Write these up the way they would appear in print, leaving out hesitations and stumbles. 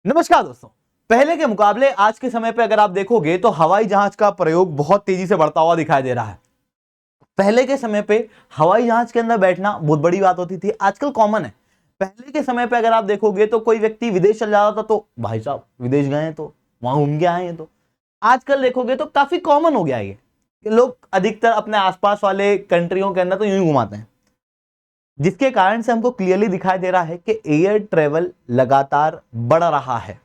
नमस्कार दोस्तों। पहले के मुकाबले आज के समय पे अगर आप देखोगे तो हवाई जहाज का प्रयोग बहुत तेजी से बढ़ता हुआ दिखाई दे रहा है। पहले के समय पे हवाई जहाज के अंदर बैठना बहुत बड़ी बात होती थी, आजकल कॉमन है। पहले के समय पे अगर आप देखोगे तो कोई व्यक्ति विदेश चल जाता था तो भाई साहब विदेश गए हैं तो वहां घूम के आए हैं। तो आजकल देखोगे तो काफी कॉमन हो गया है ये कि लोग अधिकतर अपने आसपास वाले कंट्रियों के अंदर तो यूं ही घुमाते हैं, जिसके कारण से हमको क्लियरली दिखाई दे रहा है कि एयर ट्रेवल लगातार बढ़ रहा है।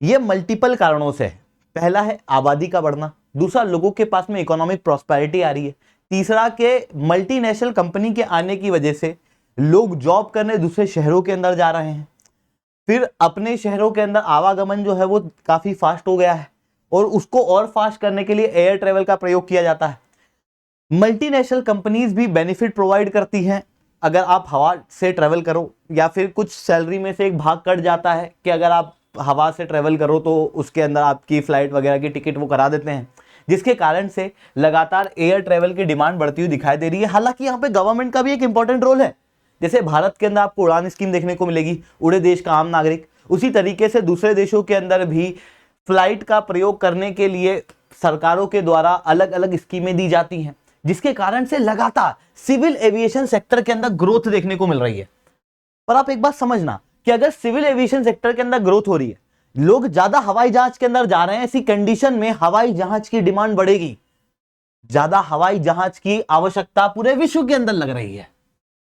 ये मल्टीपल कारणों से है। पहला है आबादी का बढ़ना, दूसरा लोगों के पास में इकोनॉमिक प्रॉस्पेरिटी आ रही है, तीसरा के मल्टीनेशनल कंपनी के आने की वजह से लोग जॉब करने दूसरे शहरों के अंदर जा रहे हैं। फिर अपने शहरों के अंदर आवागमन जो है वो काफी फास्ट हो गया है और उसको और फास्ट करने के लिए एयर ट्रेवल का प्रयोग किया जाता है। मल्टीनेशनल कंपनीज भी बेनिफिट प्रोवाइड करती हैं अगर आप हवा से ट्रेवल करो, या फिर कुछ सैलरी में से एक भाग कट जाता है कि अगर आप हवा से ट्रेवल करो तो उसके अंदर आपकी फ्लाइट वगैरह की टिकट वो करा देते हैं, जिसके कारण से लगातार एयर ट्रेवल की डिमांड बढ़ती हुई दिखाई दे रही है। हालांकि यहाँ पे गवर्नमेंट का भी एक इंपॉर्टेंट रोल है। जैसे भारत के अंदर आपको उड़ान स्कीम देखने को मिलेगी, उड़े देश का आम नागरिक, उसी तरीके से दूसरे देशों के अंदर भी फ्लाइट का प्रयोग करने के लिए सरकारों के द्वारा अलग अलग स्कीमें दी जाती हैं, जिसके कारण से लगातार सिविल एविएशन सेक्टर के अंदर ग्रोथ देखने को मिल रही है। पर आप एक बात समझना कि अगर सिविल एविएशन सेक्टर के अंदर ग्रोथ हो रही है, लोग ज्यादा हवाई जहाज के अंदर जा रहे हैं, ऐसी कंडीशन में हवाई जहाज की डिमांड बढ़ेगी, ज्यादा हवाई जहाज की आवश्यकता पूरे विश्व के अंदर लग रही है।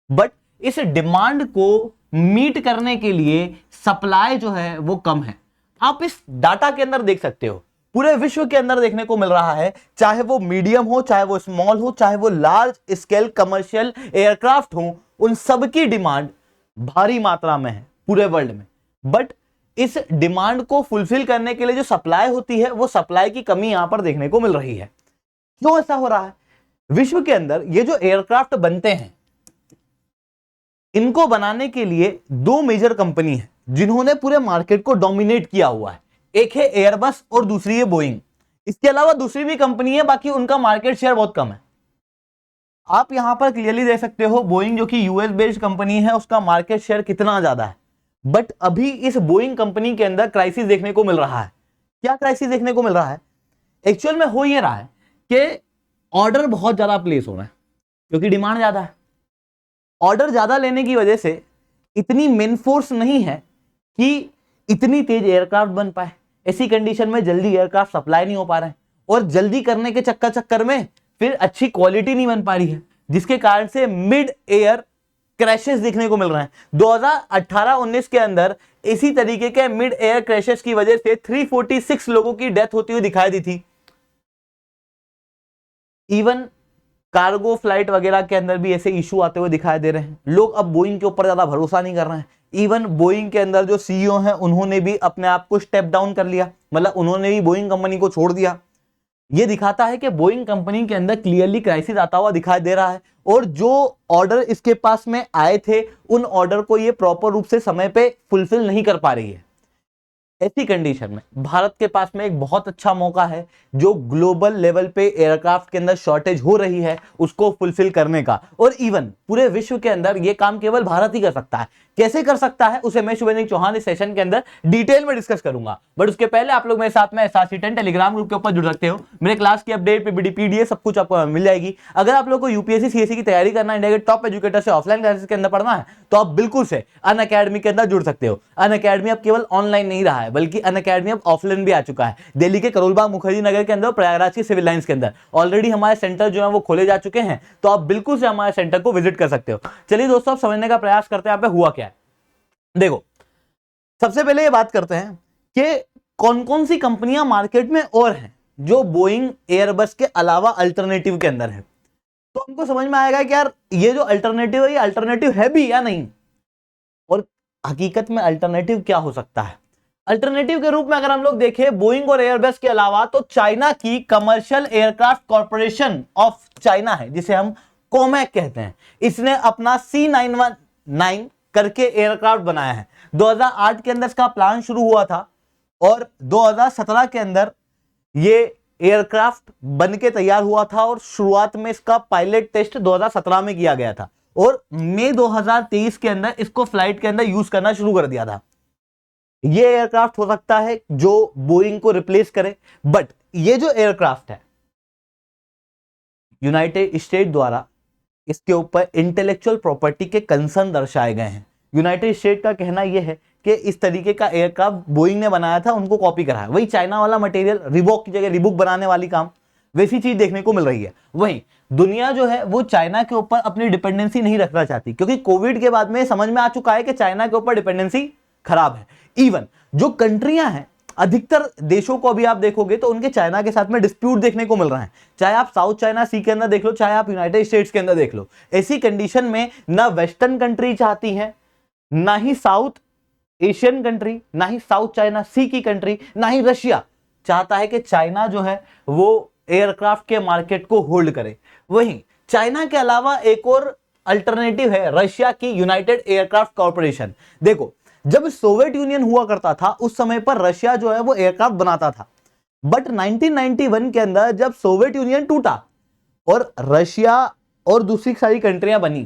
बट इस डिमांड को मीट करने के लिए सप्लाई जो है वो कम है। आप इस डाटा के अंदर देख सकते हो, पूरे विश्व के अंदर देखने को मिल रहा है, चाहे वो मीडियम हो, चाहे वो स्मॉल हो, चाहे वो लार्ज स्केल कमर्शियल एयरक्राफ्ट हो, उन सब की डिमांड भारी मात्रा में है पूरे वर्ल्ड में। बट इस डिमांड को फुलफिल करने के लिए जो सप्लाई होती है वो सप्लाई की कमी यहां पर देखने को मिल रही है। क्यों ऐसा हो रहा है? विश्व के अंदर ये जो एयरक्राफ्ट बनते हैं, इनको बनाने के लिए दो मेजर कंपनी है जिन्होंने पूरे मार्केट को डोमिनेट किया हुआ है। एक है एयरबस और दूसरी है बोइंग। इसके अलावा दूसरी भी कंपनी है, बाकी उनका मार्केट शेयर बहुत कम है। आप यहां पर क्लियरली देख सकते हो बोइंग जो कि यूएस बेस्ड कंपनी है, उसका मार्केट शेयर कितना ज्यादा है। बट अभी इस बोइंग कंपनी के अंदर क्राइसिस देखने को मिल रहा है। क्या क्राइसिस देखने को मिल रहा है? एक्चुअल में हो ये रहा है कि ऑर्डर बहुत ज्यादा प्लेस हो रहा है क्योंकि डिमांड ज्यादा है। ऑर्डर ज्यादा लेने की वजह से इतनी मेन फोर्स नहीं है कि इतनी तेज एयरक्राफ्ट बन पाए। ऐसी कंडीशन में जल्दी एयरक्राफ्ट सप्लाई नहीं हो पा रहे हैं और जल्दी करने के चक्कर में फिर अच्छी क्वालिटी नहीं बन पा रही है, जिसके कारण से मिड एयर क्रैशेस देखने को मिल रहे हैं। 2018-19 के अंदर इसी तरीके के मिड एयर क्रैशेस की वजह से 346 लोगों की डेथ होती हुई दिखाई दी थी। इवन कार्गो फ्लाइट वगैरह के अंदर भी ऐसे इशू आते हुए दिखाई दे रहे हैं। लोग अब बोइंग के ऊपर ज्यादा भरोसा नहीं कर रहे हैं। इवन बोइंग के अंदर जो सीईओ हैं उन्होंने भी अपने आप को स्टेप डाउन कर लिया, मतलब उन्होंने भी बोइंग कंपनी को छोड़ दिया। ये दिखाता है कि बोइंग कंपनी के अंदर क्लियरली क्राइसिस आता हुआ दिखाई दे रहा है और जो ऑर्डर इसके पास में आए थे उन ऑर्डर को ये प्रॉपर रूप से समय पे फुलफिल नहीं कर पा रही है। ऐसी कंडीशन में भारत के पास में एक बहुत अच्छा मौका है जो ग्लोबल लेवल पे एयरक्राफ्ट के अंदर शॉर्टेज हो रही है उसको फुलफिल करने का। और इवन पूरे विश्व के अंदर यह काम केवल भारत ही कर सकता है। कैसे कर सकता है उसे मैं शुभेंद्र चौहान इस सेशन के अंदर डिटेल में डिस्कस करूंगा। बट उसके पहले आप लोग मेरे साथ में SRC10 टेलीग्राम ग्रुप के ऊपर जुड़ सकते हो। मेरे क्लास की अपडेट पीपीटी पीडीएफ सब कुछ आपको मिल जाएगी। अगर आप लोग को यूपीएससी सीएससी की तैयारी करना है, इंडिया के टॉप एजुकेटर से ऑफलाइन क्लासेस के अंदर पढ़ना है, तो आप बिल्कुल से अनअकैडमी के अंदर जुड़ सकते हो। अनअकैडमी अब केवल ऑनलाइन नहीं रहा है बल्कि अनअकैडमी अब ऑफलाइन भी आ चुका है। दिल्ली के करोलबाग मुखर्जी नगर के अंदर, प्रयागराज की सिविल लाइंस के अंदर ऑलरेडी हमारे सेंटर जो है वो खोले जा चुके हैं, तो आप बिल्कुल से हमारे सेंटर को विजिट कर सकते हो। चलिए दोस्तों, अब समझने का प्रयास करते हैं यहाँ पे हुआ क्या है। देखो, सबसे पहले ये बात करते हैं कि कौन कौन सी कंपनियां मार्केट में और हैं जो बोइंग एयरबस के अलावा अल्टरनेटिव के अंदर है। तो हमको समझ में आएगा कि यार ये जो अल्टरनेटिव है ये अल्टरनेटिव है भी या नहीं, और हकीकत में अल्टरनेटिव क्या हो सकता है। अल्टरनेटिव के रूप में अगर हम लोग देखें बोइंग और एयरबस के अलावा, तो चाइना की commercial aircraft corporation of China है, जिसे हम कोमैक कहते हैं। इसने अपना C919 करके एयरक्राफ्ट बनाया है। 2008 के अंदर इसका प्लान शुरू हुआ था और 2017 के अंदर ये एयरक्राफ्ट बन के तैयार हुआ था और शुरुआत में इसका पायलट टेस्ट 2017 में किया गया था और मई 2023 के अंदर इसको फ्लाइट के अंदर यूज करना शुरू कर दिया था। ये एयरक्राफ्ट हो सकता है जो बोइंग को रिप्लेस करे, बट ये जो एयरक्राफ्ट है यूनाइटेड स्टेट द्वारा इसके ऊपर इंटेलेक्चुअल प्रॉपर्टी के कंसर्न दर्शाए गए हैं। यूनाइटेड स्टेट का कहना यह है कि इस तरीके का एयरक्राफ्ट बोइंग ने बनाया था, उनको कॉपी करा है। वही चाइना वाला मटेरियल रिबॉक की जगह रिबुक बनाने वाली काम, वैसी चीज देखने को मिल रही है। वहीं दुनिया जो है वो चाइना के ऊपर अपनी डिपेंडेंसी नहीं रखना चाहती, क्योंकि कोविड के बाद में समझ में आ चुका है कि चाइना के ऊपर डिपेंडेंसी खराब है। इवन जो कंट्रियां हैं, अधिकतर देशों को अभी आप देखोगे तो उनके चाइना के साथ में डिस्प्यूट देखने को मिल रहा है, चाहे आप साउथ चाइना सी के अंदर देख लो, चाहे आप यूनाइटेड स्टेट्स के अंदर देख लो। ऐसी कंडीशन में ना वेस्टर्न कंट्री चाहती है, ना ही साउथ एशियन कंट्री, ना ही साउथ चाइना सी की कंट्री, ना ही रशिया चाहता है कि चाइना जो है वो एयरक्राफ्ट के मार्केट को होल्ड करे। वहीं चाइना के अलावा एक और अल्टरनेटिव है रशिया की यूनाइटेड एयरक्राफ्ट कॉर्पोरेशन। देखो, जब सोवियत यूनियन हुआ करता था उस समय पर रशिया जो है वो एयरक्राफ्ट बनाता था, बट 1991 के अंदर जब सोवियत यूनियन टूटा और रशिया और दूसरी सारी कंट्रियां बनी,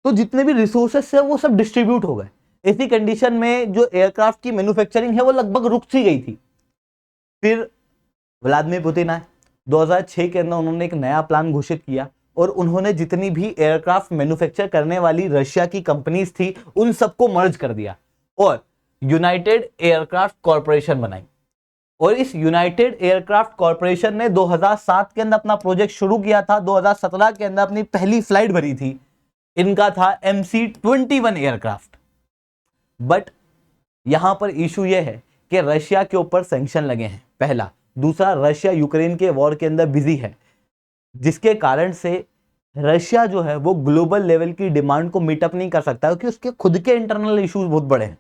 तो जितने भी रिसोर्सेस है वो सब डिस्ट्रीब्यूट हो गए। ऐसी कंडीशन में जो एयरक्राफ्ट की मैन्युफैक्चरिंग है वो लगभग रुक सी गई थी। फिर व्लादिमीर पुतिन आए, 2006 के अंदर उन्होंने एक नया प्लान घोषित किया और उन्होंने जितनी भी एयरक्राफ्ट मैन्युफैक्चर करने वाली रशिया की कंपनीज थी उन सबको मर्ज कर दिया और यूनाइटेड एयरक्राफ्ट कॉर्पोरेशन बनाई। और इस यूनाइटेड एयरक्राफ्ट कॉर्पोरेशन ने 2007 के अंदर अपना प्रोजेक्ट शुरू किया था, 2017 के अंदर अपनी पहली फ्लाइट भरी थी। इनका था MC-21 एयरक्राफ्ट। बट यहां पर इशू यह है कि रशिया के ऊपर सैंक्शन लगे हैं, पहला। दूसरा, रशिया यूक्रेन के वॉर के अंदर बिजी है, जिसके कारण से रशिया जो है वो ग्लोबल लेवल की डिमांड को मीटअप नहीं कर सकता, क्योंकि उसके खुद के इंटरनल इश्यूज बहुत बड़े हैं।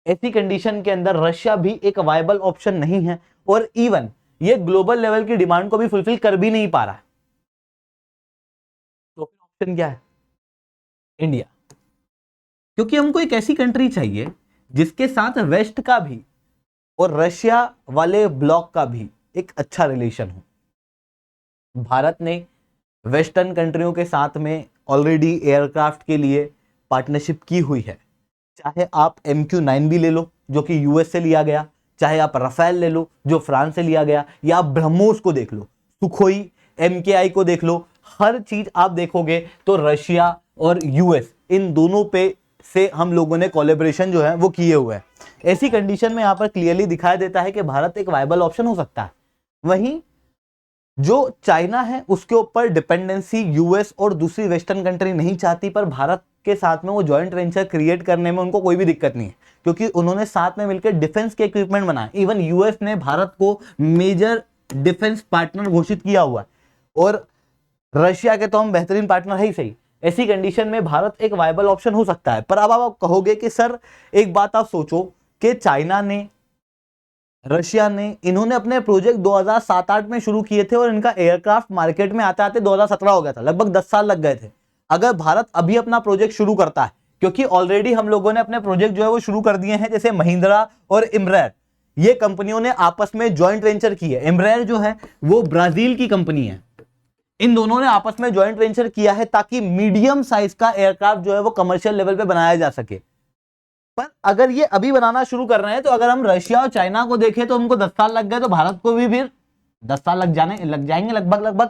ऐसी कंडीशन के अंदर रशिया भी एक वायबल ऑप्शन नहीं है और इवन ये ग्लोबल लेवल की डिमांड को भी फुलफिल कर भी नहीं पा रहा है। तो ऑप्शन क्या है? इंडिया। क्योंकि हमको एक ऐसी कंट्री चाहिए जिसके साथ वेस्ट का भी और रशिया वाले ब्लॉक का भी एक अच्छा रिलेशन हो। भारत ने वेस्टर्न कंट्रियों के साथ में ऑलरेडी एयरक्राफ्ट के लिए पार्टनरशिप की हुई है, चाहे आप MQ-9 भी ले लो जो कि यूएस से लिया गया, चाहे आप राफेल ले लो जो फ्रांस से लिया गया, या आप ब्रह्मोस को देख लो, सुखोई MKI को देख लो। हर चीज आप देखोगे तो रशिया और यूएस इन दोनों पे से हम लोगों ने कोलैबोरेशन जो है वो किए हुए हैं। ऐसी कंडीशन में यहां पर क्लियरली दिखाई देता है कि भारत एक वायबल ऑप्शन हो सकता है। वहीं जो चाइना है उसके ऊपर डिपेंडेंसी यूएस और दूसरी वेस्टर्न कंट्री नहीं चाहती, पर भारत के साथ में वो जॉइंट वेंचर क्रिएट करने में उनको कोई भी दिक्कत नहीं है, क्योंकि उन्होंने साथ में मिलकर डिफेंस के इक्विपमेंट बनाए। इवन यूएस ने भारत को मेजर डिफेंस पार्टनर घोषित किया हुआ है और रशिया के तो हम बेहतरीन पार्टनर है ही सही। ऐसी कंडीशन में भारत एक वायबल ऑप्शन हो सकता है। पर अब आप कहोगे कि सर एक बात आप सोचो कि चाइना ने, रशिया ने, इन्होंने अपने प्रोजेक्ट 2007-8 में शुरू किए थे और इनका एयरक्राफ्ट मार्केट में आते आते 2017 हो गया था, लगभग 10 साल लग गए थे। अगर भारत अभी अपना प्रोजेक्ट शुरू करता है, क्योंकि ऑलरेडी हम लोगों ने अपने प्रोजेक्ट जो है वो शुरू कर दिए हैं, जैसे महिंद्रा और इमरेर, ये कंपनियों ने आपस में ज्वाइंट वेंचर की है। इमरेर जो है वो ब्राजील की कंपनी है, इन दोनों ने आपस में ज्वाइंट वेंचर किया है ताकि मीडियम साइज का एयरक्राफ्ट जो है वो कमर्शियल लेवल पे बनाया जा सके। पर अगर ये अभी बनाना शुरू कर रहे हैं तो अगर हम रशिया और चाइना को देखें तो उनको 10 साल लग गए, तो भारत को भी फिर 10 साल लग जाएंगे लगभग।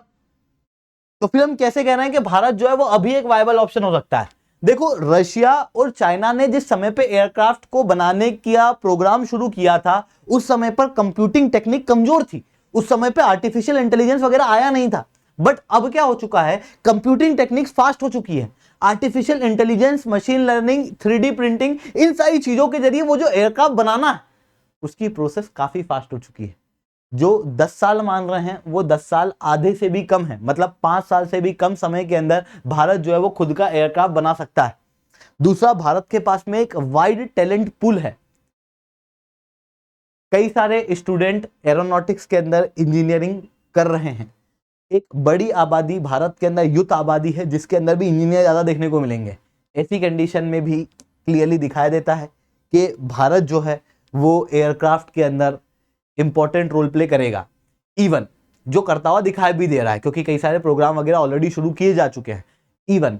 तो फिर हम कैसे कह रहे हैं कि भारत जो है वो अभी एक वायबल ऑप्शन हो सकता है? देखो, रशिया और चाइना ने जिस समय पे एयरक्राफ्ट को बनाने का प्रोग्राम शुरू किया था उस समय पर कंप्यूटिंग टेक्निक कमजोर थी, उस समय पे आर्टिफिशियल इंटेलिजेंस वगैरह आया नहीं था। बट अब क्या हो चुका है, कंप्यूटिंग टेक्निक्स फास्ट हो चुकी है, artificial intelligence, machine learning, 3D printing, इन सारी चीजों के जरिए वो जो एयरक्राफ्ट बनाना है उसकी प्रोसेस काफी फास्ट हो चुकी है। जो 10 साल मान रहे हैं वो 10 साल आधे से भी कम है, मतलब 5 साल से भी कम समय के अंदर भारत जो है वो खुद का एयरक्राफ्ट बना सकता है। दूसरा, भारत के पास में एक वाइड टैलेंट पूल है, कई सारे स्टूडेंट एरोनॉटिक्स के अंदर इंजीनियरिंग कर रहे हैं। एक बड़ी आबादी भारत के अंदर युद्ध आबादी है जिसके अंदर भी इंजीनियर ज्यादा देखने को मिलेंगे। ऐसी कंडीशन में भी क्लियरली दिखाई देता है कि भारत जो है वो एयरक्राफ्ट के अंदर इंपॉर्टेंट रोल प्ले करेगा, इवन जो करता हुआ दिखाई भी दे रहा है, क्योंकि कई सारे प्रोग्राम वगैरह ऑलरेडी शुरू किए जा चुके हैं। इवन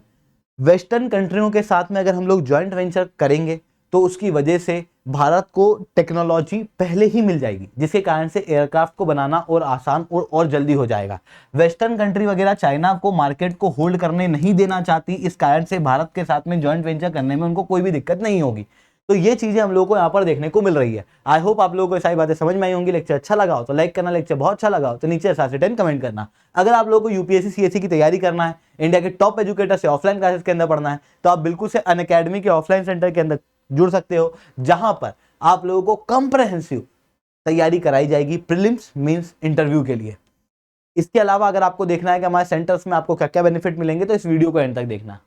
वेस्टर्न कंट्रियों के साथ में अगर हम लोग ज्वाइंट वेंचर करेंगे तो उसकी वजह से भारत को टेक्नोलॉजी पहले ही मिल जाएगी, जिसके कारण से एयरक्राफ्ट को बनाना और आसान और जल्दी हो जाएगा। वेस्टर्न कंट्री वगैरह चाइना को मार्केट को होल्ड करने नहीं देना चाहती, इस कारण से भारत के साथ में जॉइंट वेंचर करने में उनको कोई भी दिक्कत नहीं होगी। तो ये चीजें हम लोगों को यहाँ पर देखने को मिल रही है। आई होप आप लोगों को सारी बातें समझ में आई होंगी। लेक्चर अच्छा लगा हो तो लाइक करना, लेक्चर बहुत अच्छा लगा हो तो नीचे 7 से 10 कमेंट करना। अगर आप लोगों को यूपीएससी सीएससी की तैयारी करना है, इंडिया के टॉप एजुकेटर से ऑफलाइन क्लासेस के अंदर पढ़ना है, तो आप बिल्कुल से अनअकैडमी के ऑफलाइन सेंटर के अंदर जुड़ सकते हो, जहां पर आप लोगों को कंप्रहेंसिव तैयारी कराई जाएगी प्रीलिम्स मेंस इंटरव्यू के लिए। इसके अलावा अगर आपको देखना है कि हमारे सेंटर्स में आपको क्या क्या बेनिफिट मिलेंगे, तो इस वीडियो को एंड तक देखना।